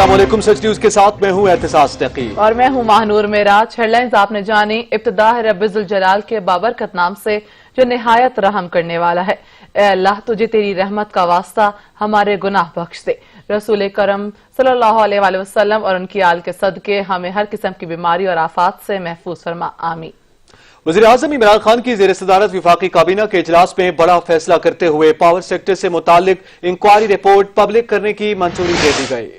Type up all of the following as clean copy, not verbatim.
अस्सलाम वालेकुम, सच न्यूज के साथ मैं हूं एहतिसास नकी और मैं हूं महानूर मेराज। हेडलाइंस आपने जानी। इब्तिदा है रब्बिजुल जलाल के बाबरकत नाम से जो निहायत रहम करने वाला है। ए अल्लाह, तुझे तेरी रहमत का वास्ता हमारे गुनाह बख्श दे। रसूल करम सल्लल्लाहु अलैहि वसल्लम और उनकी आल के सदके हमें हर किस्म की बीमारी और आफात से महफूज फरमा, आमीन। वज़ीर-ए-आज़म इमरान खान की ज़ेर सदारत विफाकी काबीना के इजलास में बड़ा फैसला करते हुए पावर सेक्टर से मुतालिक इंक्वायरी रिपोर्ट पब्लिक करने की मंजूरी दे दी गई।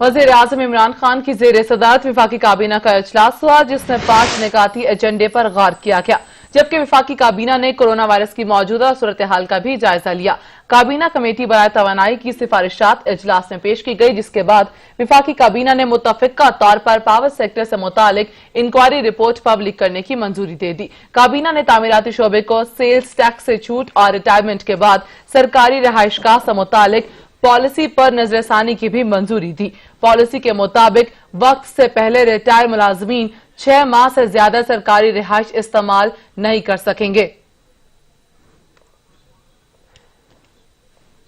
वज़ीर-ए-आज़म इमरान खान की ज़ेर सदारत विफाकी काबीना का इजलास हुआ, जिसमें 5 निकाती एजेंडे पर गौर किया गया, जबकि विफाकी काबीना ने कोरोना वायरस की मौजूदा सूरत हाल का भी जायजा लिया। काबीना कमेटी बराए तवानाई की सिफारिशात इजलास में पेश की गई, जिसके बाद विफाकी काबीना ने मुत्तफ़िका तौर पर पावर सेक्टर से मुतालिक इंक्वायरी रिपोर्ट पब्लिक करने की मंजूरी दे दी। काबीना ने तामीराती शोबे को सेल्स टैक्स से छूट और रिटायरमेंट के बाद सरकारी रहायशगाह से मुतालिक पॉलिसी पर नजरसानी की भी मंजूरी दी। पॉलिसी के मुताबिक वक्त से पहले रिटायर मुलाजमीन 6 माह से ज्यादा सरकारी रिहाइश इस्तेमाल नहीं कर सकेंगे।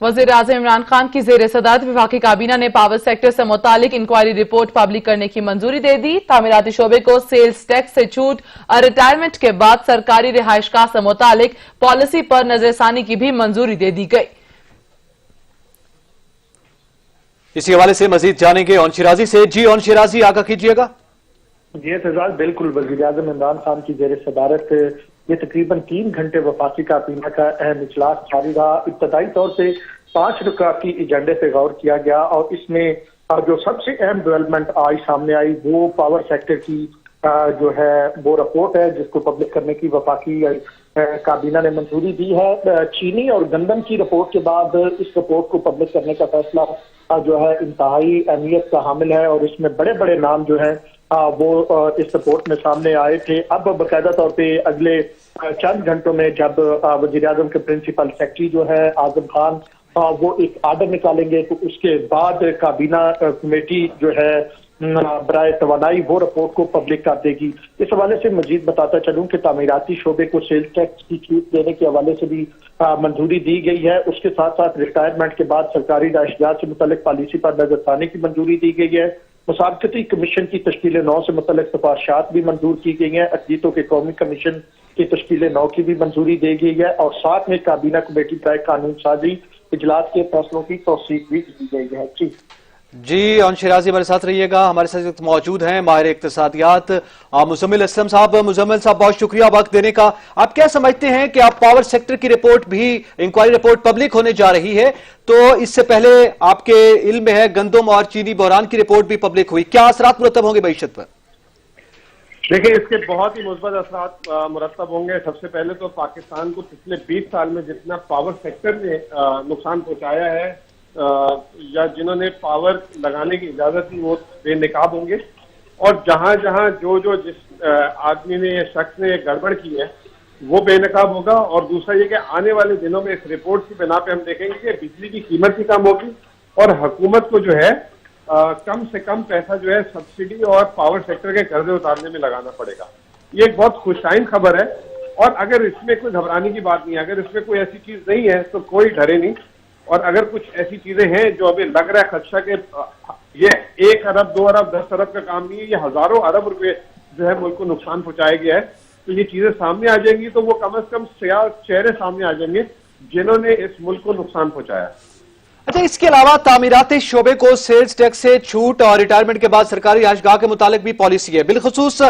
वज़ीर-ए-आज़म इमरान खान की ज़ेर सदारत विफाकी काबीना ने पावर सेक्टर से मुतालिक इंक्वायरी रिपोर्ट पब्लिक करने की मंजूरी दे दी। तामीराती शोबे को सेल्स टैक्स से छूट और रिटायरमेंट के बाद सरकारी रिहाइशगाह से मुतालिक पॉलिसी पर नजरसानी की भी मंजूरी दे दी गई। इसी हवाले से मजीद जानेंगे ऑन शिराजी से। जी ऑन शिराजी, आगाह कीजिएगा। जी एतजाज, बिल्कुल वज़ीर-ए-आज़म इमरान खान की ज़ेर सदारत ये तकरीबन 3 घंटे वफाकी काबीना का अहम इजलास जारी रहा। इब्तदाई तौर से 5 रुकावटी एजेंडे पे गौर किया गया और इसमें जो सबसे अहम डेवलपमेंट आज सामने आई वो पावर सेक्टर की जो है वो रिपोर्ट है, जिसको पब्लिक करने की वफाकी काबीना ने मंजूरी दी है। चीनी और गंदम की रिपोर्ट के बाद इस रिपोर्ट को पब्लिक करने का फैसला जो है इंतहाई अहमियत का हामिल है और इसमें बड़े बड़े नाम जो है वो इस रिपोर्ट में सामने आए थे। अब बाकायदा तौर पे अगले चंद घंटों में जब वज़ीर-ए-आज़म के प्रिंसिपल सेक्रेटरी जो है आजम खान वो एक आर्डर निकालेंगे, तो उसके बाद काबीना कमेटी जो है बराए तवानाई वो रिपोर्ट को पब्लिक कर देगी। इस हवाले से मजीद बताता चलूं कि तामीराती शोबे को सेल्स टैक्स की छूट देने के हवाले से भी मंजूरी दी गई है। उसके साथ साथ रिटायरमेंट के बाद सरकारी राशगाह से मुतल्लिक पॉलिसी पर नजरसानी की मंजूरी दी गई है। मुसाबकती कमीशन की तश्कील 9 से मुतल्लिक सिफारिशात भी मंजूर की गई हैं। अक़लीतों के कौमी कमीशन की तश्कील 9 की भी मंजूरी दी गई है और साथ में काबीना कमेटी पर कानून साजी इजलास के फैसलों की तौसीक भी की गई है। जी ऑन शिराजी हमारे साथ रहिएगा। हमारे साथ मौजूद हैं माहिर इक्तिसादियात मुज़म्मिल असलम साहब। मुज़म्मिल साहब, बहुत शुक्रिया वक्त देने का। आप क्या समझते हैं कि आप पावर सेक्टर की रिपोर्ट भी इंक्वायरी रिपोर्ट पब्लिक होने जा रही है, तो इससे पहले आपके इल्म में है गंदम और चीनी बहरान की रिपोर्ट भी पब्लिक हुई, क्या असरात मुरतब होंगे मईशत पर? देखिए, इसके बहुत ही मुस्बत असरात मुरतब होंगे। सबसे पहले तो पाकिस्तान को पिछले 20 साल में जितना पावर सेक्टर ने नुकसान पहुंचाया है या जिन्होंने पावर लगाने की इजाजत दी वो बेनकाब होंगे और जहां जहां जिस आदमी ने या शख्स ने गड़बड़ की है वो बेनकाब होगा। और दूसरा ये कि आने वाले दिनों में इस रिपोर्ट की बिना पे हम देखेंगे कि बिजली की कीमत भी कम होगी और हुकूमत को जो है कम से कम पैसा जो है सब्सिडी और पावर सेक्टर के कर्जे उतारने में लगाना पड़ेगा। ये एक बहुत खुशाइन खबर है और अगर इसमें कोई घबराने की बात नहीं है, अगर इसमें कोई ऐसी चीज नहीं है तो कोई डरे नहीं। और अगर कुछ ऐसी चीजें हैं जो अभी लग रहा है खदशा के ये 1 अरब 2 अरब 10 अरब का काम नहीं है, ये हजारों अरब रुपए जो है मुल्क को नुकसान पहुंचाया गया है, तो ये चीजें सामने आ जाएंगी तो वो कम से कम चेहरे सामने आ जाएंगे जिन्होंने इस मुल्क को नुकसान पहुंचाया। अच्छा, इसके अलावा तामीराती शोबे को सेल्स टैक्स से छूट और रिटायरमेंट के बाद सरकारी राशगाह के मुतालिक भी पॉलिसी है। बिलखुसूस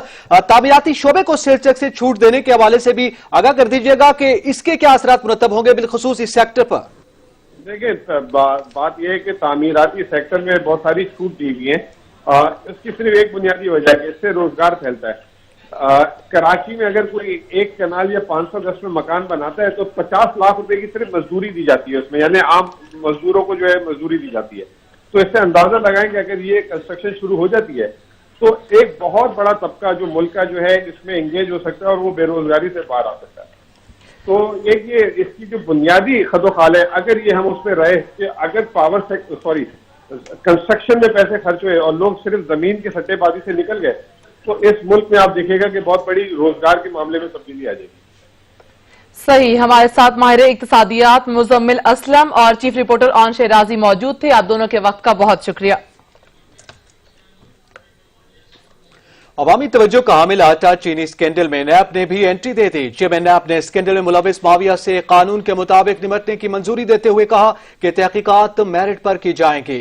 तामीराती शोबे को सेल्स टैक्स से छूट देने के हवाले से भी आगाह कर दीजिएगा कि इसके क्या असरात मुरतब होंगे बिलखुसूस इस सेक्टर पर? देखिए, बात यह है कि तामीराती सेक्टर में बहुत सारी छूट दी गई है। इसकी सिर्फ एक बुनियादी वजह है कि इससे रोजगार फैलता है। कराची में अगर कोई एक कनाल या 500 गज में मकान बनाता है तो 50 लाख रुपए की सिर्फ मजदूरी दी जाती है उसमें, यानी आम मजदूरों को जो है मजदूरी दी जाती है। तो इससे अंदाजा लगाएं कि अगर ये कंस्ट्रक्शन शुरू हो जाती है तो एक बहुत बड़ा तबका जो मुल्क का जो है इसमें एंगेज हो सकता है और वो बेरोजगारी से बाहर आ सकता है। तो ये इसकी जो बुनियादी खदोखाल है, अगर ये हम उसमें रहे कि अगर कंस्ट्रक्शन में पैसे खर्च हुए और लोग सिर्फ जमीन की सट्टेबाजी से निकल गए तो इस मुल्क में आप देखिएगा कि बहुत बड़ी रोजगार के मामले में तब्दीली आ जाएगी। सही, हमारे साथ माहिर इक्तिसादियात मुजम्मिल असलम और चीफ रिपोर्टर ऑन शेराजी मौजूद थे। आप दोनों के वक्त का बहुत शुक्रिया। अवामी तवज्जो का हामिल आटा चीनी स्कैंडल में नैब ने भी एंट्री दे दी। चेयरमैन नैब ने स्कैंडल में मुलविस माविया से कानून के मुताबिक निपटने की मंजूरी देते हुए कहा कि तहकीकात मेरिट पर की जाएंगी।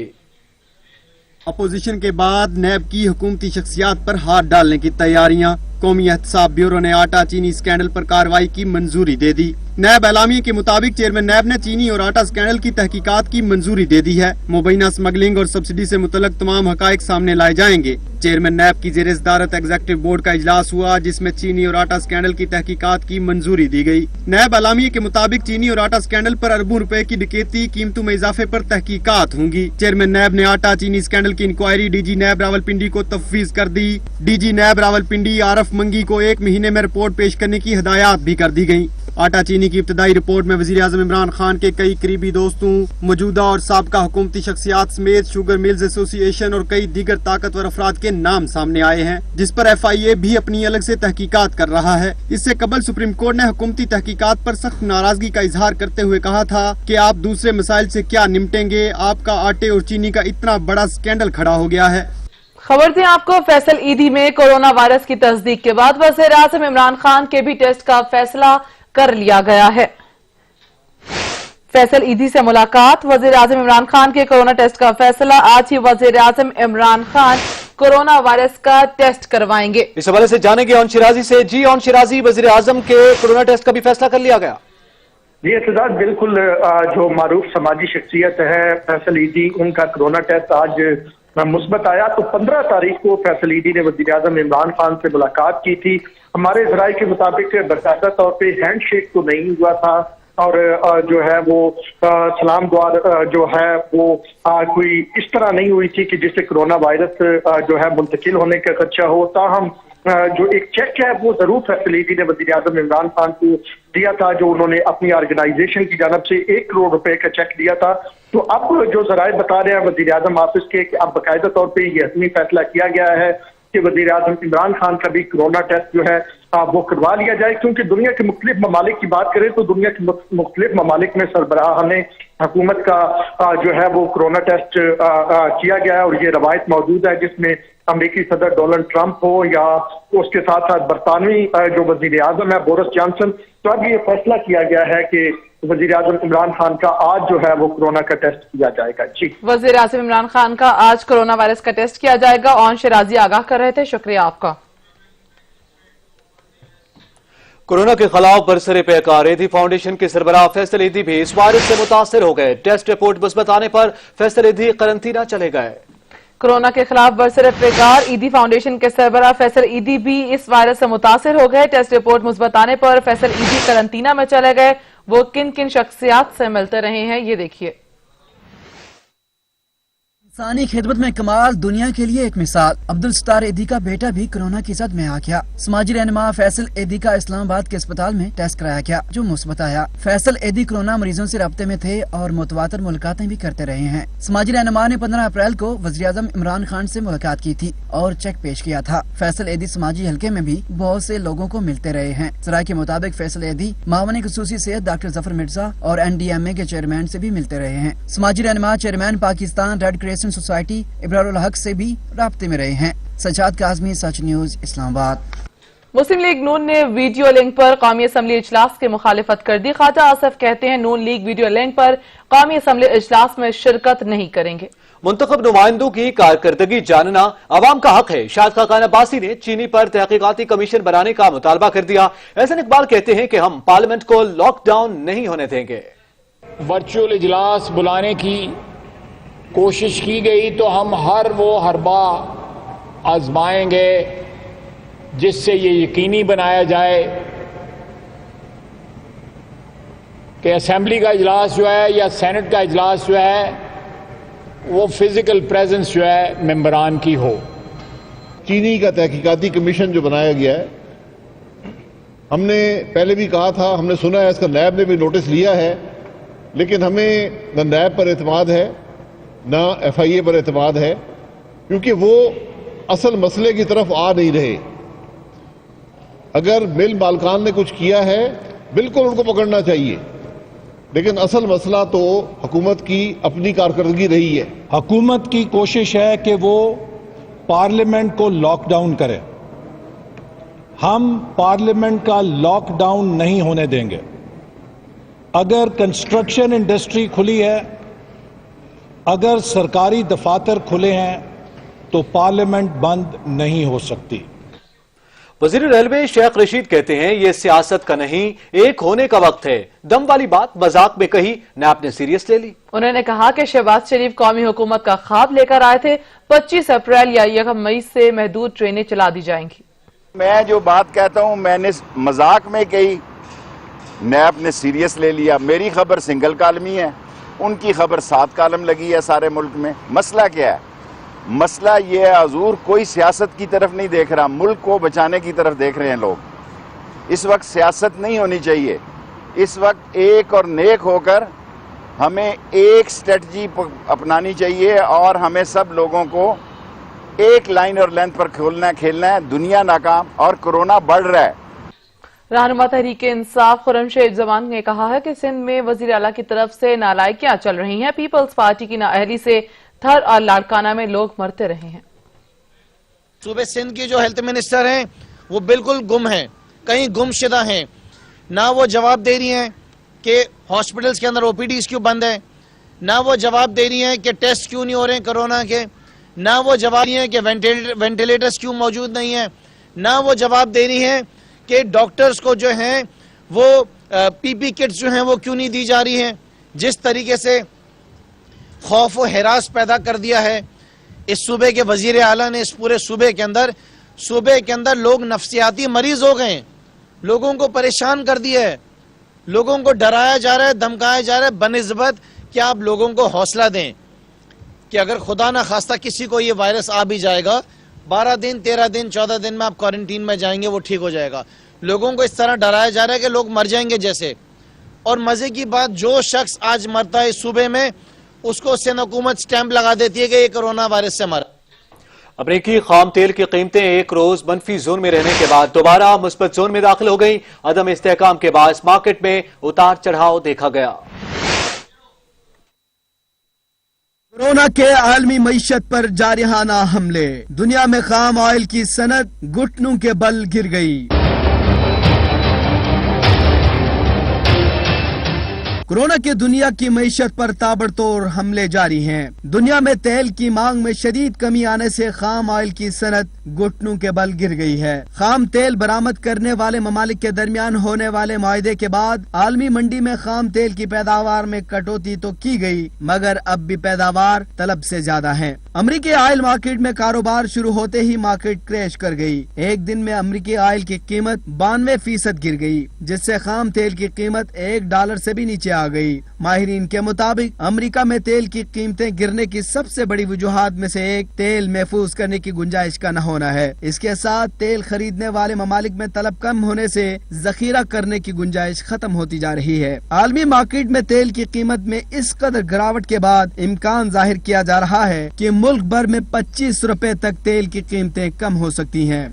अपोजिशन के बाद नैब की हुकूमती शख्सियात पर हाथ डालने की तैयारियां। कौमी एहतसाब ब्यूरो ने आटा चीनी स्कैंडल पर कार्रवाई की मंजूरी दे दी। नैब एलामिया के मुताबिक चेयरमैन नैब ने चीनी और आटा स्कैंडल की तहकीकात की मंजूरी दे दी है। मुबैना स्मगलिंग और सब्सिडी से मुतल्लक तमाम हकाइक सामने लाए जाएंगे। चेयरमैन नैब की जेर सदारत एग्जीक्यूटिव बोर्ड का इजलास हुआ, जिसमें चीनी और आटा स्कैंडल की तहकीकात की मंजूरी दी गई। नैब एलामिया के मुताबिक चीनी और आटा स्कैंडल पर अरबों रुपए की डकैती, कीमतों में इजाफे पर तहकीकात होंगी। चेयरमैन नैब ने आटा चीनी स्कैंडल की इंक्वायरी डीजी नैब रावलपिंडी को तफवीज कर दी। डीजी नैब रावलपिंडी आरफ मंगी को 1 महीने में रिपोर्ट पेश करने की हिदायत भी कर दी गयी। आटा चीनी की इब्तदाई रिपोर्ट में वजीर आज़म इमरान खान के कई करीबी दोस्तों, मौजूदा और साबका हुकूमती शख्सियात समेत शुगर मिल्स एसोसिएशन और कई दीगर ताकतवर अफराद के नाम सामने आए हैं, जिस पर FIA भी अपनी अलग से तहकीकात कर रहा है। इससे कबल सुप्रीम कोर्ट ने हुकूमती तहकीकात पर सख्त नाराजगी का इजहार करते हुए कहा था कि आप दूसरे मसाइल से क्या निपटेंगे, आपका आटे और चीनी का इतना बड़ा स्कैंडल खड़ा हो गया है। खबर दें आपको, फैसल ईदी में कोरोना वायरस की तस्दीक के बाद वज़ीर आज़म इमरान खान के भी टेस्ट का फैसला कर लिया गया है। फैसल ईदी से मुलाकात, वज़ीर आज़म इमरान खान के कोरोना टेस्ट का फैसला। आज ही वज़ीर आज़म इमरान खान कोरोना वायरस का टेस्ट करवाएंगे। इस हवाले से जानेंगे ऑन शिराजी से। जी ऑन शिराजी, वज़ीर आज़म के कोरोना टेस्ट का भी फैसला कर लिया गया? जी एतजाज, बिल्कुल जो मारूफ समाजी शख्सियत है फैसल ईदी, उनका कोरोना टेस्ट आज मुस्बत आया। तो 15 तारीख को फैसल ईदी ने वज़ीर आज़म इमरान खान से मुलाकात की थी। हमारे ज़राए के मुताबिक बाकायदा तौर पे हैंड शेक तो नहीं हुआ था और जो है वो सलाम दुआ जो है वो कोई इस तरह नहीं हुई थी कि जिससे कोरोना वायरस जो है मुंतकिल होने का खदशा हो। ताहम जो एक चेक है वो जरूर फैसल ईदी ने वज़ीर आज़म इमरान खान को दिया था, जो उन्होंने अपनी ऑर्गेनाइजेशन की जानब से 1 करोड़ रुपए का चेक दिया था। तो अब जो ज़राए बता रहे हैं वज़ीर आज़म ऑफिस के कि अब बाकायदा तौर पे ये हतमी फैसला किया गया है कि वज़ीर आज़म इमरान खान का भी कोरोना टेस्ट जो है वो करवा लिया जाए, क्योंकि दुनिया के मुख्तलिफ ममालिक की बात करें तो दुनिया के मुख्तलिफ ममालिक में सरबराहान हुकूमत का जो है वो कोरोना टेस्ट किया गया है और ये रवायत मौजूद है, जिसमें अमेरिकी सदर डोनाल्ड ट्रंप हो या उसके साथ साथ बरतानवी जो वज़ीर आज़म है बोरिस जॉनसन। तो अब ये फैसला किया गया है कि वज़ीर आज़म इमरान खान का आज जो है वो कोरोना का टेस्ट किया जाएगा। जी, वज़ीर आज़म इमरान खान का आज कोरोना वायरस का टेस्ट किया जाएगा। ऑन शिराजी आगाह कर रहे थे, शुक्रिया आपका। कोरोना के खिलाफ बरसरे पैकार ईदी फाउंडेशन के सरबराह फैसल ईदी भी इस वायरस से मुतासर हो गए। टेस्ट रिपोर्ट मुस्बत आने पर फैसल ईदी करंतना चले गए। कोरोना के खिलाफ बरसरे पैकार ईदी फाउंडेशन के सरबराह फैसल ईदी भी इस वायरस से मुतासर हो गए। टेस्ट रिपोर्ट मुस्बत आने पर फैसल ईदी करंतना में चले गए। वो किन किन शख्सियात से मिलते रहे हैं, ये देखिए। इंसानी खिदमत में कमाल, दुनिया के लिए एक मिसाल। अब्दुल सत्तार ईदी का बेटा भी कोरोना की जद में आ गया। समाजी रहनुमा फैसल ईदी का इस्लामाबाद के अस्पताल में टेस्ट कराया गया, जो मुस्बत आया। फैसल ईदी कोरोना मरीजों से रब्ते में थे और मुतवातर मुलाकातें भी करते रहे हैं। समाजी रहनुमा ने 15 अप्रैल को वज़ीर आज़म इमरान खान से मुलाकात की थी और चेक पेश किया था। फैसल ईदी समाजी हल्के में भी बहुत से लोगों को मिलते रहे हैं। ज़राए के मुताबिक फैसल ईदी मामले खुसूसी सेहत डॉक्टर जफर मिर्जा और NDMA के चेयरमैन से भी मिलते रहे हैं। समाजी रहनुमा chairman Pakistan red crescent society Ibrarul हक से भी राब्ते में रहे हैं। सज्जाद काज़मी, सच न्यूज, इस्लामाबाद। मुस्लिम लीग नून ने वीडियो लिंक पर कौमी असम्बली इजलास की मुखालिफत कर दी। ख्वाजा आसिफ कहते हैं नून लीग वीडियो लिंक पर कौमी असम्बली इजलास में शिरकत नहीं करेंगे। मुंतखब नुमाइंदों की कारकर्दगी जानना अवाम का हक है। शाद खाकान अब्बासी ने चीनी पर तहकीकाती कमीशन बनाने का मुतालबा कर दिया। एहसन इकबाल कहते हैं कि हम पार्लियामेंट को लॉकडाउन नहीं होने देंगे। वर्चुअल इजलास बुलाने की कोशिश की गई तो हम हर वो हरबा आजमाएंगे जिससे ये यकीनी बनाया जाए कि असेंबली का इजलास जो है या सेनेट का इजलास जो है वो फिजिकल प्रेजेंस जो है मेंबरान की हो। चीनी का तहकीकाती कमीशन जो बनाया गया है, हमने पहले भी कहा था, हमने सुना है, इसका नैब ने भी नोटिस लिया है, लेकिन हमें न नैब पर एतमाद है ना FIA पर एतमाद है, क्योंकि वो असल मसले की तरफ आ नहीं रहे। अगर मिल मालकान ने कुछ किया है बिल्कुल उनको पकड़ना चाहिए, लेकिन असल मसला तो हुकूमत की अपनी कारकर्दगी रही है। हुकूमत की कोशिश है कि वो पार्लियामेंट को लॉकडाउन करे। हम पार्लियामेंट का लॉकडाउन नहीं होने देंगे। अगर कंस्ट्रक्शन इंडस्ट्री खुली है, अगर सरकारी दफातर खुले हैं, तो पार्लियामेंट बंद नहीं हो सकती। वजीर रेलवे शेख रशीद कहते हैं ये सियासत का नहीं, एक होने का वक्त है। दम वाली बात मजाक में कही, नैब ने सीरियस ले ली। उन्होंने कहा कि शहबाज शरीफ कौमी हुकूमत का ख्वाब लेकर आए थे। 25 अप्रैल या 1 मई से महदूद ट्रेनें चला दी जाएंगी। मैं जो बात कहता हूं मैंने मजाक में कही, नैब ने सीरियस ले लिया। मेरी खबर सिंगल कालमी है, उनकी खबर 7 कालम लगी है सारे मुल्क में। मसला क्या है? मसला ये है, हजूर कोई सियासत की तरफ नहीं देख रहा, मुल्क को बचाने की तरफ देख रहे हैं लोग। इस वक्त सियासत नहीं होनी चाहिए, इस वक्त एक और नेक होकर हमें एक स्ट्रेटजी अपनानी चाहिए और हमें सब लोगों को एक लाइन और लेंथ पर खेलना है। दुनिया नाकाम और कोरोना बढ़ रहा है। रहनुमा तहरीक इंसाफ खुर्रमशेर जमान ने कहा है कि सिंध में वजीर आला की तरफ से नालायकियां चल रही हैं। पीपल्स पार्टी की नाअहली से थर और लाड़काना में लोग मरते रहे हैं। सूबे सिंध की जो हेल्थ मिनिस्टर हैं वो बिल्कुल गुम हैं, कहीं गुमशुदा हैं। ना वो जवाब दे रही हैं कि हॉस्पिटल्स के अंदर ओपीडीज क्यों बंद है, ना वो जवाब दे रही हैं कि टेस्ट क्यों नहीं हो रहे हैं कोरोना के, ना वो जवाब दे रही हैं कि वेंटिलेटर्स क्यों मौजूद नहीं है, ना वो जवाब दे रही हैं कि डॉक्टर्स को जो हैं वो पीपी किट्स जो हैं वो क्यों नहीं दी जा रही हैं। जिस तरीके से खौफ और हिरास पैदा कर दिया है इस सूबे के वजीर आला ने, इस पूरे सूबे के अंदर लोग नफ्सियाती मरीज हो गए, लोगों को परेशान कर दिया है, लोगों को डराया जा रहा है, धमकाया जा रहा है, बनिस्बत कि आप लोगों को हौसला दें कि अगर खुदा ना खास्ता किसी को ये वायरस आ भी जाएगा, 12 दिन 13 दिन 14 दिन में आप क्वारंटीन में जाएंगे, वो ठीक हो जाएगा। लोगों को इस तरह डराया जा रहा है कि लोग मर जाएंगे जैसे। और मजे की बात, जो शख्स आज मरता है इस सूबे में उसको सिंध हुकूमत स्टैंप लगा देती है कि ये कोरोना वायरस से मरा। अमरीकी खाम तेल की कीमतें एक रोज मनफी जोन में रहने के बाद दोबारा मुस्बत जोन में दाखिल हो गई। अदम इस्तेहकाम के बाद मार्केट में उतार चढ़ाव देखा गया। कोरोना के आलमी मईशत पर जारहाना हमले, दुनिया में खाम ऑयल की सनत घुटनों के बल गिर गई। कोरोना के दुनिया की मईशत पर ताबड़तोड़ हमले जारी हैं। दुनिया में तेल की मांग में शदीद कमी आने से खाम ऑयल की सनत घुटनों के बल गिर गई है। खाम तेल बरामद करने वाले ममालिक के दरमियान होने वाले मुआहदे के बाद आलमी मंडी में खाम तेल की पैदावार में कटौती तो की गई, मगर अब भी पैदावार तलब से ज्यादा है। अमरीकी ऑयल मार्केट में कारोबार शुरू होते ही मार्केट क्रैश कर गई। एक दिन में अमरीकी ऑयल की कीमत 92% गिर गई, जिससे खाम तेल की कीमत $1 से भी नीचे आ गई। माहिरीन के मुताबिक अमेरिका में तेल की कीमतें गिरने की सबसे बड़ी वजूहात में से एक तेल महफूज करने की गुंजाइश का न होना है। इसके साथ तेल खरीदने वाले ममालिक में तलब कम होने से जखीरा करने की गुंजाइश खत्म होती जा रही है। आलमी मार्केट में तेल की कीमत में इस कदर गिरावट के बाद इम्कान जाहिर किया जा रहा है कि मुल्क भर में 25 रुपए तक तेल की कीमतें कम हो सकती हैं।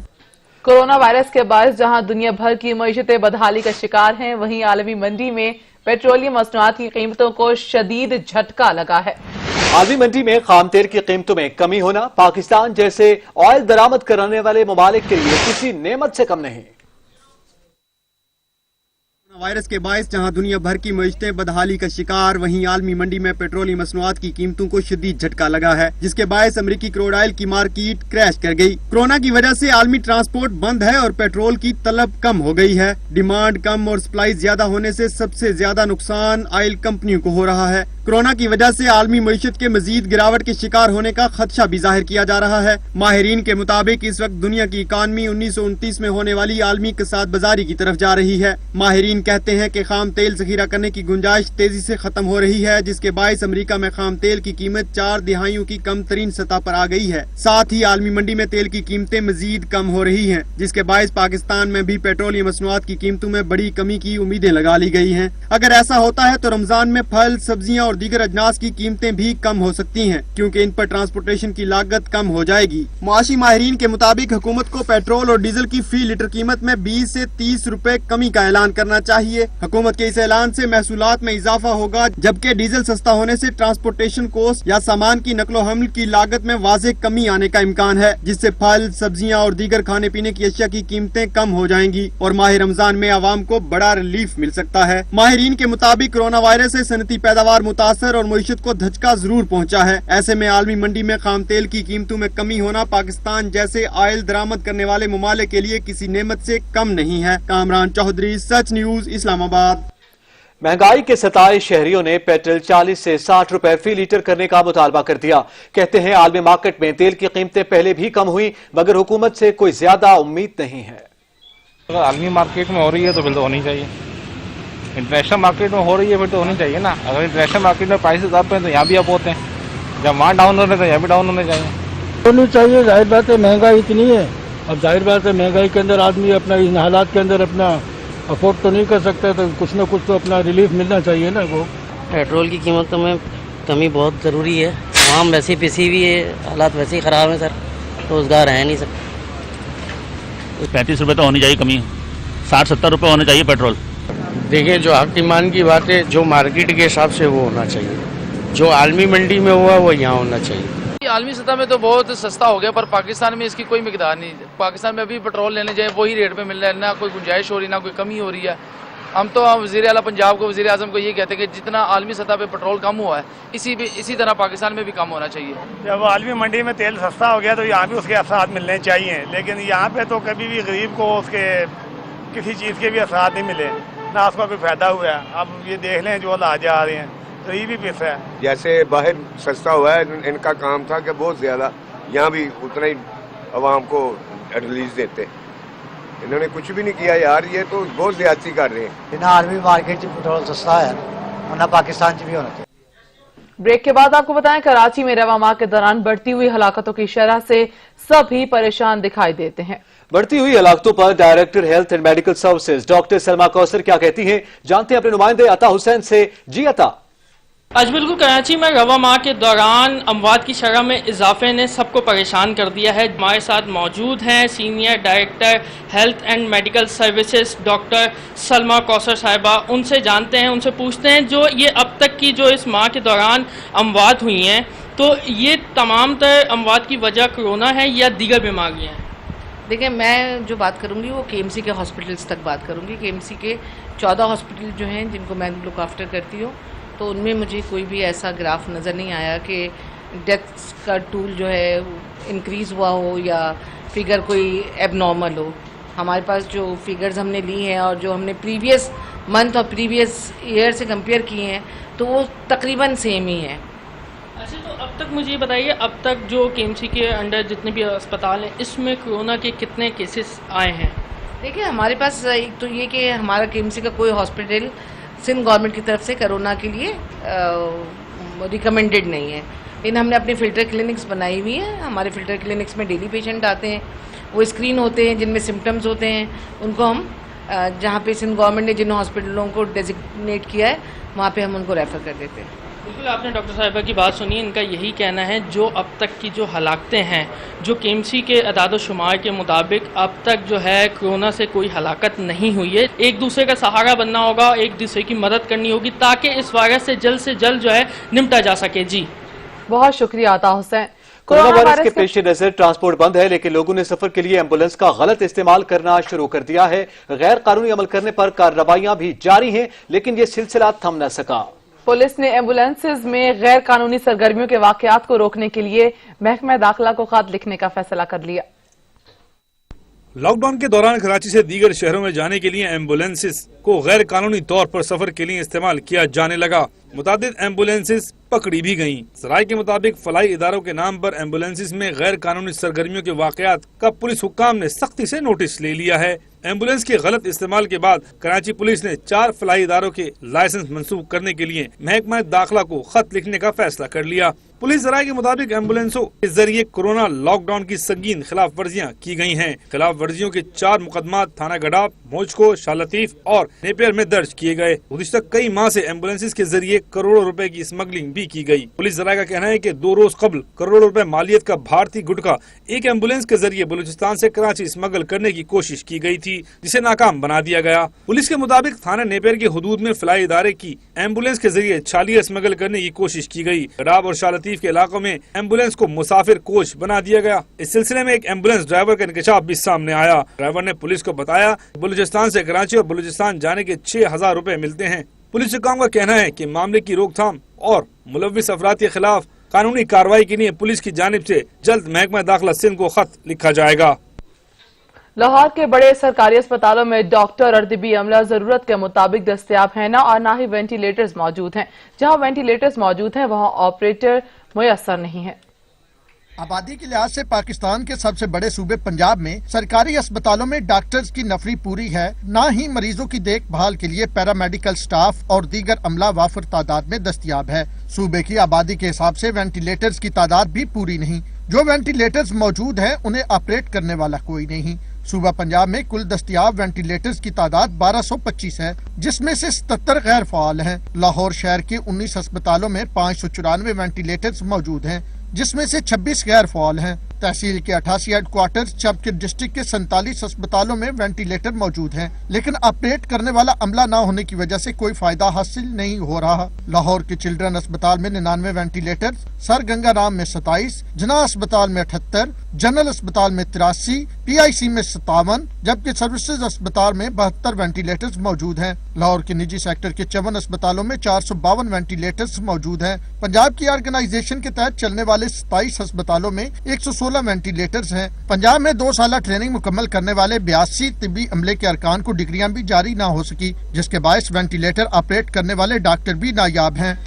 कोरोना वायरस के बायस जहां दुनिया भर की मईशतें बदहाली का शिकार हैं, वहीं आलमी मंडी में पेट्रोलियम मसनूआत की कीमतों को शदीद झटका लगा है। आलमी मंडी में खाम तेल की कीमतों में कमी होना पाकिस्तान जैसे ऑयल दरामद कराने वाले ममालिक के लिए किसी नेमत से कम नहीं। वायरस के बायस जहां दुनिया भर की मईशतें बदहाली का शिकार, वहीं आलमी मंडी में पेट्रोलियम मसनूआत की कीमतों को शदीद झटका लगा है, जिसके बायस अमरीकी क्रूड ऑयल की मार्केट क्रैश कर गई। कोरोना की वजह से आलमी ट्रांसपोर्ट बंद है और पेट्रोल की तलब कम हो गई है। डिमांड कम और सप्लाई ज्यादा होने से सबसे ज्यादा नुकसान ऑयल कंपनियों को हो रहा है। कोरोना की वजह से आलमी मईशत के मजीद गिरावट के शिकार होने का खदशा भी जाहिर किया जा रहा है। माहिरीन के मुताबिक इस वक्त दुनिया की इकानमी 1929 में होने वाली आलमी इक़्तिसाद बाज़ारी की तरफ जा रही है। माहिरीन कहते हैं कि खाम तेल ज़ख़ीरा करने की गुंजाइश तेजी से खत्म हो रही है, जिसके बायस अमेरिका में खाम तेल की कीमत 4 दिहाइयों की कम तरीन सतह पर आ गई है। साथ ही आलमी मंडी में तेल की कीमतें मजीद कम हो रही हैं, जिसके बायस पाकिस्तान में भी पेट्रोलियम मसनूआत की कीमतों में बड़ी कमी की उम्मीदें लगा ली गई हैं। अगर ऐसा होता है तो रमजान में फल, सब्जियां और दीगर अजनास की कीमतें भी कम हो सकती हैं, क्योंकि इन पर ट्रांसपोर्टेशन की लागत कम हो जाएगी। मुआशी माहिरीन के मुताबिक हुकूमत को पेट्रोल और डीजल की फी लीटर कीमत में 20 से 30 रुपए कमी का ऐलान करना चाहिए। چاہیے। حکومت کے اس اعلان سے محصولات میں اضافہ ہوگا، جبکہ ڈیزل سستا ہونے سے ٹرانسپورٹیشن کوسٹ یا سامان کی نقل و حمل کی لاگت میں واضح کمی آنے کا امکان ہے، جس سے پھل، سبزیاں اور دیگر کھانے پینے کی اشیاء کی قیمتیں کم ہو جائیں گی اور ماہ رمضان میں عوام کو بڑا ریلیف مل سکتا ہے۔ ماہرین کے مطابق کورونا وائرس سے صنعتی پیداوار متاثر اور معیشت کو دھچکا ضرور پہنچا ہے۔ ایسے میں عالمی منڈی میں خام تیل کی قیمتوں میں کمی ہونا پاکستان جیسے آئل درآمد کرنے والے ممالک کے لیے کسی نعمت سے کم نہیں ہے۔ کامران چودھری، سچ نیوز، اسلام آباد۔ مہنگائی کے ستائے شہریوں نے پیٹرول 40 سے 60 روپے فی لیٹر کرنے کا مطالبہ کر دیا۔ کہتے ہیں عالمی مارکیٹ میں تیل کی قیمتیں پہلے بھی کم ہوئی، مگر حکومت سے کوئی زیادہ امید نہیں ہے۔ اگر عالمی مارکیٹ میں ہو رہی ہے تو پھر تو ہونی چاہیے، انٹرنیشنل مارکیٹ میں ہو رہی ہے پھر تو ہونی چاہیے نا۔ اگر انٹرنیشنل مارکیٹ میں پرائسز اپ ہیں تو یہاں بھی اپ ہوتے ہیں، جب وہاں ڈاؤن ہو رہے ہیں تو یہاں بھی ڈاؤن ہونے چاہیے۔ ہونی چاہیے، ظاہر بات ہے مہنگائی اتنی ہے، اب ظاہر بات ہے مہنگائی کے اندر آدمی اپنا ان حالات کے اندر اپنا افورڈ تو نہیں کر سکتا، تو کچھ نہ کچھ تو اپنا ریلیف ملنا چاہیے نا۔ وہ پیٹرول کی قیمتوں میں کمی بہت ضروری ہے، عوام ویسے پسی ہوئی ہے، حالات ویسے ہی خراب ہیں سر، روزگار ہے نہیں سر۔ 35 روپے تو ہونی چاہیے کمی، 60-70 روپے ہونے چاہیے پیٹرول۔ دیکھیں جو حق ایمان کی بات ہے، جو مارکیٹ کے حساب سے وہ ہونا چاہیے، جو عالمی منڈی میں ہوا وہ یہاں ہونا چاہیے۔ عالمی سطح میں تو بہت سستا ہو گیا، پر پاکستان میں اس کی کوئی مقدار نہیں۔ پاکستان میں ابھی پیٹرول لینے جائیں وہی ریٹ پہ مل رہا ہے، نہ کوئی گنجائش ہو رہی نہ کوئی کمی ہو رہی ہے۔ ہم تو وزیر اعلیٰ پنجاب کو، وزیر اعظم کو یہ کہتے ہیں کہ جتنا عالمی سطح پہ پیٹرول کم ہوا ہے اسی طرح پاکستان میں بھی کم ہونا چاہیے۔ جب عالمی منڈی میں تیل سستا ہو گیا تو یہاں بھی اس کے اثرات ملنے چاہیے، لیکن یہاں پہ تو کبھی بھی غریب کو اس کے کسی چیز کے بھی اثرات نہیں ملے، نہ اس کا کوئی فائدہ ہوا ہے۔ اب یہ دیکھ لیں جو حالات آ رہے ہیں، غریب ہی پیسہ ہے۔ جیسے باہر سستا ہوا ہے، ان کا کام تھا کہ بہت زیادہ یہاں بھی اتنا ہی عوام کو ریلیز دیتے، انہوں نے کچھ بھی نہیں کیا یار، یہ تو بہت زیادتی کر رہے ہیں۔ نہ عالمی مارکیٹ پیٹرول سستا ہے اور نہ پاکستان بھی ہونا چاہیے۔ بریک کے بعد آپ کو بتائیں کراچی میں رواں ماہ کے دوران بڑھتی ہوئی ہلاکتوں کی شرح سے سبھی پریشان دکھائی دیتے ہیں۔ بڑھتی ہوئی ہلاکتوں پر director health and medical services doctor Salma Kausar کیا کہتی ہیں، جانتے ہیں اپنے نمائندے عطا حسین سے۔ جی عطا۔ آج بالکل کراچی میں رواں ماہ کے دوران اموات کی شرح میں اضافے نے سب کو پریشان کر دیا ہے۔ ہمارے ساتھ موجود ہیں senior director health and medical services doctor Salma Kausar صاحبہ، ان سے جانتے ہیں، ان سے پوچھتے ہیں جو یہ اب تک کی جو اس ماہ کے دوران اموات ہوئی ہیں، تو یہ تمام تر اموات کی وجہ کرونا ہے یا دیگر بیماریاں ہیں؟ دیکھیں میں جو بات کروں گی وہ کے ایم سی کے ہاسپٹلس تک بات کروں گی۔ کے ایم سی کے 14 ہاسپٹل جو ہیں جن کو میں لک آفٹر کرتی ہوں، تو ان میں مجھے کوئی بھی ایسا گراف نظر نہیں آیا کہ ڈیتھس کا ٹول جو ہے انکریز ہوا ہو یا فگر کوئی ایب نارمل ہو۔ ہمارے پاس جو فگرز ہم نے لی ہیں اور جو ہم نے پریویس منتھ اور پریویس ایئر سے کمپیئر کیے ہیں تو وہ تقریباً سیم ہی ہیں۔ اچھا، تو اب تک مجھے یہ بتائیے، اب تک جو کے ایم سی کے انڈر جتنے بھی اسپتال ہیں اس میں کورونا کے کتنے کیسز آئے ہیں؟ دیکھیں ہمارے پاس ایک تو یہ کہ ہمارا کے ایم سی کا کوئی ہاسپٹل سندھ گورنمنٹ کی طرف سے کرونا کے لیے ریکمینڈڈ نہیں ہے، لیکن ہم نے اپنے فلٹر کلینکس بنائی ہوئی ہیں۔ ہمارے فلٹر کلینکس میں ڈیلی پیشنٹ آتے ہیں، وہ اسکرین ہوتے ہیں، جن میں سمٹمز ہوتے ہیں ان کو ہم جہاں پہ سندھ گورنمنٹ نے جن ہاسپٹلوں کو ڈیزگنیٹ کیا ہے وہاں پہ ہم ان کو ریفر کر دیتے ہیں۔ بالکل آپ نے ڈاکٹر صاحبہ کی بات سنی، ان کا یہی کہنا ہے جو اب تک کی جو ہلاکتیں ہیں، جو کے ایم سی کے اعداد و شمار کے مطابق اب تک جو ہے کورونا سے کوئی ہلاکت نہیں ہوئی ہے۔ ایک دوسرے کا سہارا بننا ہوگا، ایک دوسرے کی مدد کرنی ہوگی تاکہ اس وائرس سے جلد جو ہے نمٹا جا سکے۔ جی بہت شکریہ عطا حسین۔ کورونا وائرس کے پیش نظر ٹرانسپورٹ بند ہے، لیکن لوگوں نے سفر کے لیے ایمبولینس کا غلط استعمال کرنا شروع کر دیا ہے۔ غیر قانونی عمل کرنے پر کارروائیاں بھی جاری ہیں، لیکن یہ سلسلہ تھم نہ سکا۔ پولیس نے ایمبولینسز میں غیر قانونی سرگرمیوں کے واقعات کو روکنے کے لیے محکمہ داخلہ کو خط لکھنے کا فیصلہ کر لیا۔ لاک ڈاؤن کے دوران کراچی سے دیگر شہروں میں جانے کے لیے ایمبولینسز کو غیر قانونی طور پر سفر کے لیے استعمال کیا جانے لگا۔ متعدد ایمبولینسز پکڑی بھی گئیں۔ ذرائع کے مطابق فلاحی اداروں کے نام پر ایمبولینسز میں غیر قانونی سرگرمیوں کے واقعات کا پولیس حکام نے سختی سے نوٹس لے لیا ہے۔ ایمبولینس کے غلط استعمال کے بعد کراچی پولیس نے 4 فلاحی اداروں کے لائسنس منسوخ کرنے کے لیے محکمہ داخلہ کو خط لکھنے کا فیصلہ کر لیا۔ پولیس ذرائع کے مطابق ایمبولینسوں کے ذریعے کورونا لاک ڈاؤن کی سنگین خلاف ورزیاں کی گئی ہیں۔ خلاف ورزیوں کے 4 مقدمات تھانہ گڈاپ، موجکو، شاہ لطیف اور نیپیر میں درج کیے گئے۔ گزشتہ کئی ماہ سے ایمبولینس کے ذریعے کروڑوں روپے کی اسمگلنگ بھی کی گئی۔ پولیس ذرائع کا کہنا ہے کہ 2 روز قبل کروڑوں روپے مالیت کا بھارتی گٹکا ایک ایمبولینس کے ذریعے بلوچستان سے کراچی اسمگل کرنے کی کوشش کی گئی تھی۔ की, जिसे नाकाम बना दिया गया। पुलिस के मुताबिक थाना नेपेर के हुदूद में फलाई इदारे की एम्बुलेंस के जरिए छालिया स्मगल करने की कोशिश की गई। गडाब और शाह लतीफ के इलाकों में एम्बुलेंस को मुसाफिर कोच बना दिया गया। इस सिलसिले में एक एम्बुलेंस ड्राइवर का इंकशाफ भी सामने आया। ड्राइवर ने पुलिस को बताया बलूचिस्तान से कराची और बलूचिस्तान जाने के 6,000 रुपए मिलते हैं। पुलिस हुकाम का कहना है कि मामले की रोकथाम और मुलव्विस अफराद के खिलाफ कानूनी कार्रवाई के लिए पुलिस की जानिब से जल्द महकमा दाखिला सिंध को खत लिखा जाएगा। लाहौर के बड़े सरकारी अस्पतालों में डॉक्टर और तिबी अमला जरूरत के मुताबिक दस्तयाब है ना, और ना ही वेंटिलेटर्स मौजूद हैं। जहां वेंटिलेटर्स मौजूद हैं वहां ऑपरेटर मुयस्सर नहीं है। आबादी के लिहाज से पाकिस्तान के सबसे बड़े सूबे पंजाब में सरकारी अस्पतालों में डॉक्टर्स की नफरी पूरी है, ना ही मरीजों की देखभाल के लिए पैरामेडिकल स्टाफ और दीगर अमला वाफर तादाद में दस्तयाब है। सूबे की आबादी के हिसाब से वेंटिलेटर्स की तादाद भी पूरी नहीं। जो वेंटिलेटर्स मौजूद हैं उन्हें ऑपरेट करने वाला कोई नहीं। सूबा पंजाब में कुल दस्तयाब वेंटिलेटर्स की तादाद 1225 है, जिसमें से 77 गैर फाल हैं। लाहौर शहर के 19 अस्पतालों में 594 वेंटिलेटर्स मौजूद हैं, जिसमें से 26 गैर फाल हैं। तहसील के 88 हेडक्वार्टर्स जबकि डिस्ट्रिक्ट के 47 अस्पतालों में वेंटिलेटर मौजूद हैं, लेकिन ऑपरेट करने वाला अमला न होने की वजह से कोई फायदा हासिल नहीं हो रहा। लाहौर के चिल्ड्रन अस्पताल में 99 वेंटिलेटर, सर गंगा राम में 27, जना अस्पताल में 78, जनरल अस्पताल में 83, PIC में 57, जबकि सर्विसेज अस्पताल में 72 वेंटिलेटर्स मौजूद हैं। लाहौर के निजी सेक्टर के 54 अस्पतालों में 452 वेंटिलेटर्स मौजूद हैं। पंजाब की ऑर्गेनाइजेशन के तहत चलने वाले 27 अस्पतालों में 116 वेंटिलेटर्स हैं। पंजाब में 2 साल ट्रेनिंग मुकम्मल करने वाले 82 तिब्बी अमले के अरकान को डिग्रियां भी जारी न हो सकी, जिसके बायस वेंटिलेटर ऑपरेट करने वाले डॉक्टर भी नायाब हैं।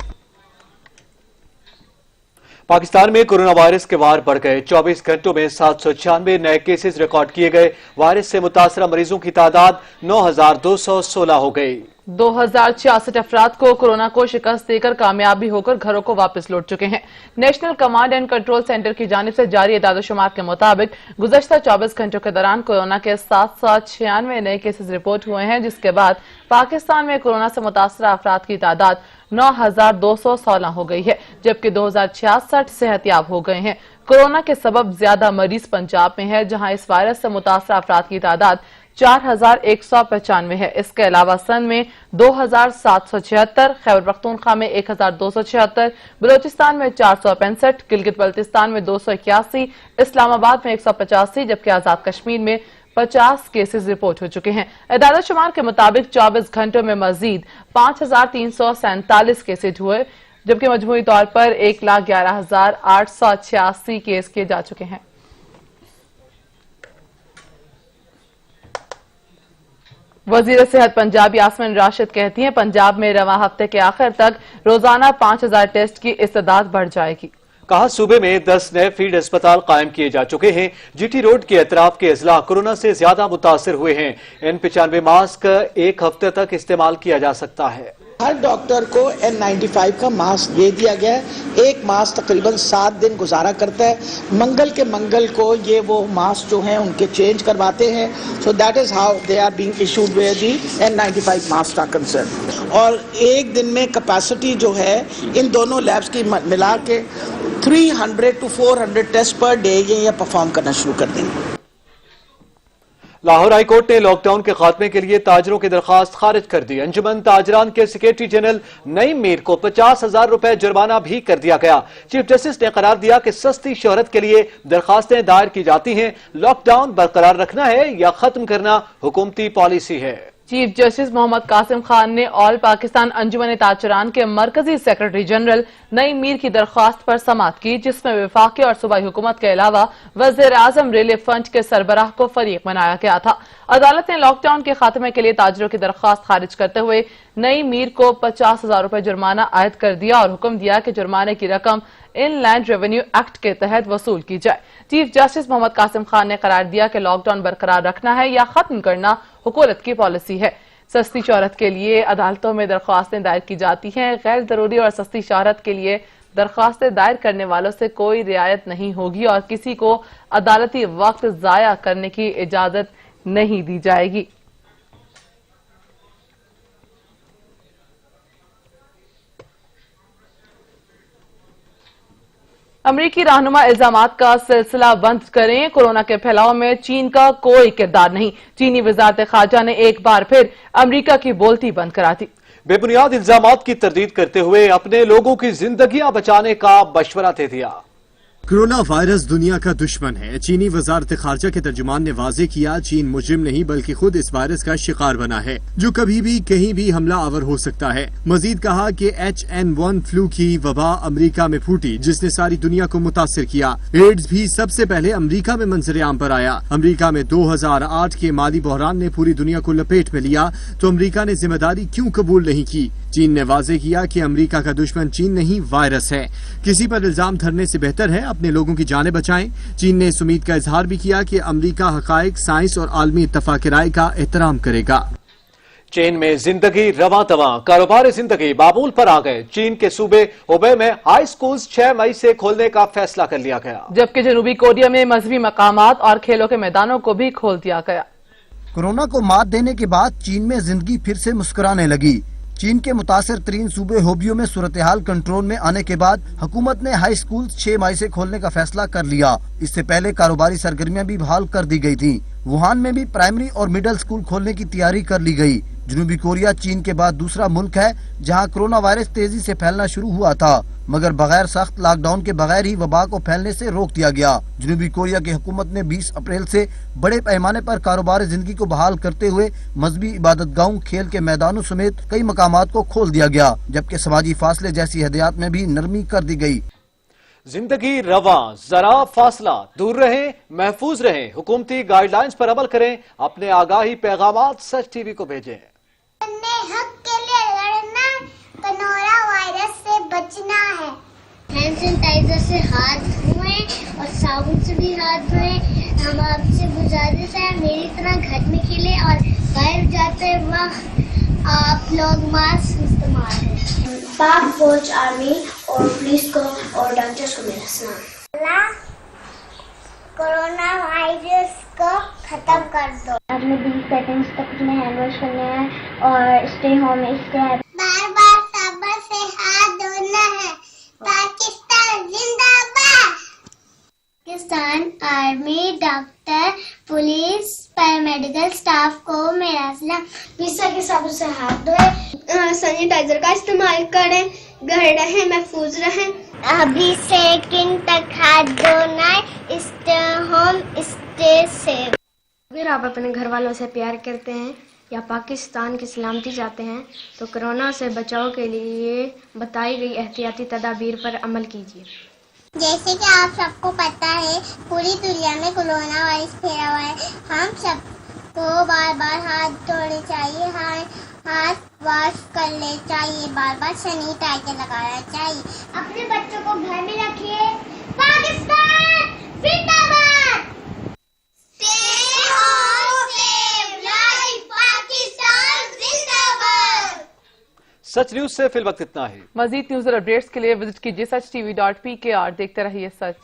पाकिस्तान में कोरोना वायरस के वार बढ़ गए। 24 घंटों में 796 नए केसेस रिकॉर्ड किए गए। वायरस से मुतासरा मरीजों की तादाद 9,216 हो गई। 2066 अफराद को कोरोना को शिकस्त देकर कामयाबी होकर घरों को वापस लौट चुके हैं। National command and control centre की जानिब से जारी एदाद-ओ-शुमार के मुताबिक गुज़श्ता 24 घंटों के दौरान कोरोना के 796 नए केसेस रिपोर्ट हुए हैं, जिसके बाद पाकिस्तान में कोरोना से मुतासरा अफराद की तादाद 9,216 हो गई है, जबकि 2066 सेहतयाब हो गए हैं। कोरोना के सबब ज्यादा मरीज पंजाब में है, जहां इस वायरस से मुतासरा अफराद की तादाद 4,195 है। इसके अलावा सन में 2,776, खैबर पख्तूनख्वा में 1,276, बलोचिस्तान में 465, गिलगित बल्तिस्तान में 281, इस्लामाबाद में 185, जबकि आजाद कश्मीर में 50 केसेस रिपोर्ट हो चुके हैं। एदाद-ओ-शुमार के मुताबिक 24 घंटों में मजीद 5,347 केसेस हुए, जबकि मजमूई तौर पर 1,11,886 केस किए जा चुके हैं। वजीर सेहत पंजाब यास्मीन राशिद कहती हैं, पंजाब में रवां हफ्ते के आखिर तक रोजाना 5,000 टेस्ट की इस्तेदाद बढ़ जाएगी। कहा सूबे में 10 नए फील्ड अस्पताल कायम किए जा चुके हैं। GT रोड के अतराफ के अजला कोरोना से ज्यादा मुतासर हुए हैं। N95 मास्क एक हफ्ते तक इस्तेमाल किया जा सकता है। हर डॉक्टर को N95 का मास्क दे दिया गया है। एक मास्क तकरीबन 7 दिन गुजारा करता है। मंगल के मंगल को ये वो मास्क जो हैं उनके चेंज करवाते हैं। So that is how they are being issued where the N95 mask are concern. और एक दिन में कैपेसिटी जो है इन दोनों लैब्स की मिला के 300 to 400 टेस्ट पर डे ये परफॉर्म करना शुरू कर देंगे। लाहौर हाईकोर्ट ने लॉकडाउन के खात्मे के लिए ताजरों की दरखास्त खारिज कर दी। अंजुमन ताजरान के सेक्रेटरी जनरल नईम मीर को 50,000 रुपए जुर्माना भी कर दिया गया। चीफ जस्टिस ने करार दिया कि सस्ती शोहरत के लिए दरखास्तें दायर की जाती हैं। लॉकडाउन बरकरार रखना है या खत्म करना हुकूमती पॉलिसी है। चीफ जस्टिस मोहम्मद कासिम खान ने ऑल पाकिस्तान अंजुमन ताजरान के मरकजी सेक्रेटरी जनरल नईम मीर की दरख्वास्त पर समाअत की, जिसमें वफाकी और सूबाई हुकूमत के अलावा वज़ीर आज़म रिलीफ फंड के सरबराह को फरीक बनाया गया था। अदालत ने लॉकडाउन के खात्मे के लिए ताजरों की दरख्वास्त खारिज करते हुए नईम मीर को 50,000 रुपए जुर्माना आयद कर दिया और हुक्म दिया कि जुर्माने की रकम इनलैंड रेवेन्यू एक्ट के तहत वसूल की जाए। चीफ जस्टिस मोहम्मद कासिम खान ने करार दिया कि लॉकडाउन बरकरार रखना है या खत्म करना हुकूमत की पॉलिसी है। सस्ती शोहरत के लिए अदालतों में दरख्वास्तें दायर की जाती हैं। गैर जरूरी और सस्ती शोहरत के लिए दरख्वास्तें दायर करने वालों से कोई रियायत नहीं होगी और किसी को अदालती वक्त जाया करने की इजाजत नहीं दी जाएगी। अमरीकी रहनुमा इल्जामात का सिलसिला बंद करें, कोरोना के फैलाव में चीन का कोई किरदार नहीं। चीनी वजारत खारजा ने एक बार फिर अमरीका की बोलती बंद करा दी। बेबुनियाद इल्जामात की तरदीद करते हुए अपने लोगों की जिंदगियां बचाने का मशवरा दे दिया। कोरोना वायरस दुनिया का दुश्मन है। चीनी वजारत खारजा के तर्जुमान ने वाज़ेह किया, चीन मुजरिम नहीं बल्कि खुद इस वायरस का शिकार बना है जो कभी भी कहीं भी हमला आवर हो सकता है। मजीद कहा कि H1N1 फ्लू की वबा अमरीका में फूटी जिसने सारी दुनिया को मुतासिर किया। एड्स भी सबसे पहले अमरीका में मंजर आम पर आया। अमरीका में 2008 के माली बहरान ने पूरी दुनिया को लपेट में लिया तो अमरीका ने जिम्मेदारी क्यों कबूल नहीं की। चीन ने वाज़ेह किया कि अमरीका का दुश्मन चीन नहीं वायरस है। किसी पर इल्जाम धरने से बेहतर है अपने लोगों की जानें बचाएं। चीन ने इस उम्मीद का इजहार भी किया कि अमरीका हकाइक, साइंस और आलमी इत्तफाक राय का एहतराम करेगा। चीन में जिंदगी रवां तवां, कारोबार जिंदगी मामूल पर आ गए। चीन के सूबे हुबे में हाई स्कूल 6 मई से खोलने का फैसला कर लिया गया, जबकि जनूबी कोरिया में मजहबी मकामात और खेलों के मैदानों को भी खोल दिया गया। कोरोना को मात देने के बाद चीन में जिंदगी फिर से मुस्कुराने लगी। चीन के मुतासर तरीन सूबे होबियो में सूरत हाल कंट्रोल में आने के बाद हुकूमत ने हाई स्कूल 6 मई से खोलने का फैसला कर लिया। इससे पहले कारोबारी सरगर्मियां भी बहाल कर दी गई थी। वुहान में भी प्राइमरी और मिडिल स्कूल खोलने की तैयारी कर ली गई। जनूबी कोरिया चीन के बाद दूसरा मुल्क है जहां कोरोना वायरस तेजी से फैलना शुरू हुआ था, मगर बगैर सख्त लॉकडाउन के बगैर ही वबा को फैलने से रोक दिया गया। जनूबी कोरिया की हुकूमत ने 20 अप्रैल से बड़े पैमाने पर कारोबार जिंदगी को बहाल करते हुए मजहबी इबादत गाहों, खेल के मैदानों समेत कई मकामात को खोल दिया गया, जबकि समाजी फासले जैसी हदायत में भी नरमी कर दी गई। जिंदगी रवां, जरा फासला, दूर रहें, महफूज रहें, हुकूमती गाइडलाइंस पर अमल करें, अपने आगाही पैगामात सच टीवी को भेजें। हक के लिए लड़ना, कोरोना वायरस से बचना है। हैंड सैनिटाइजर से हाथ धोएं और साबुन से भी हाथ धोएं। हम आपसे गुजारिश है मेरी तरह घर में खेलें और बाहर जाते वक्त आप लोग मास्क इस्तेमाल करें। पाक फौज, आर्मी और पुलिस को और डॉक्टर्स को मेरा सलाम। कोरोना वायरस को खत्म कर दो। आपने 20 सेकंड्स तक अपने हैंड वॉश करने हैं और स्टे होम इसके बार बार साबुन से हाथ धोना है। पाकिस्तान जिंदाबाद। Pakistan army, doctor, police, paramedical staff को मेरा सलाम। 20 सेकंड साबुन से हाथ धोएं, सैनिटाइजर का इस्तेमाल करें, घर रहें, महफूज रहें। 20 सेकंड तक हाथ धोना है, स्टे होम, स्टे सेफ। अगर आप अपने घर वालों से प्यार करते हैं या पाकिस्तान की सलामती चाहते हैं तो कोरोना से बचाव के लिए बताई गई एहतियाती तदाबीर पर अमल कीजिए। जैसे कि आप सबको पता है पूरी दुनिया में कोरोना वायरस फैला हुआ है। हम सबको बार बार हाथ धोने चाहिए, हाथ वॉश करने चाहिए, बार बार सैनिटाइजर लगाना चाहिए। अपने बच्चों को घर में रखिए। पाकिस्तान जिंदाबाद। Stay home, save life, Pakistan जिंदाबाद। सच न्यूज से फिल वक्त इतना ही। मजीद न्यूज और अपडेट्स के लिए विजिट कीजिए सच TV.pk और देखते रहिए सच।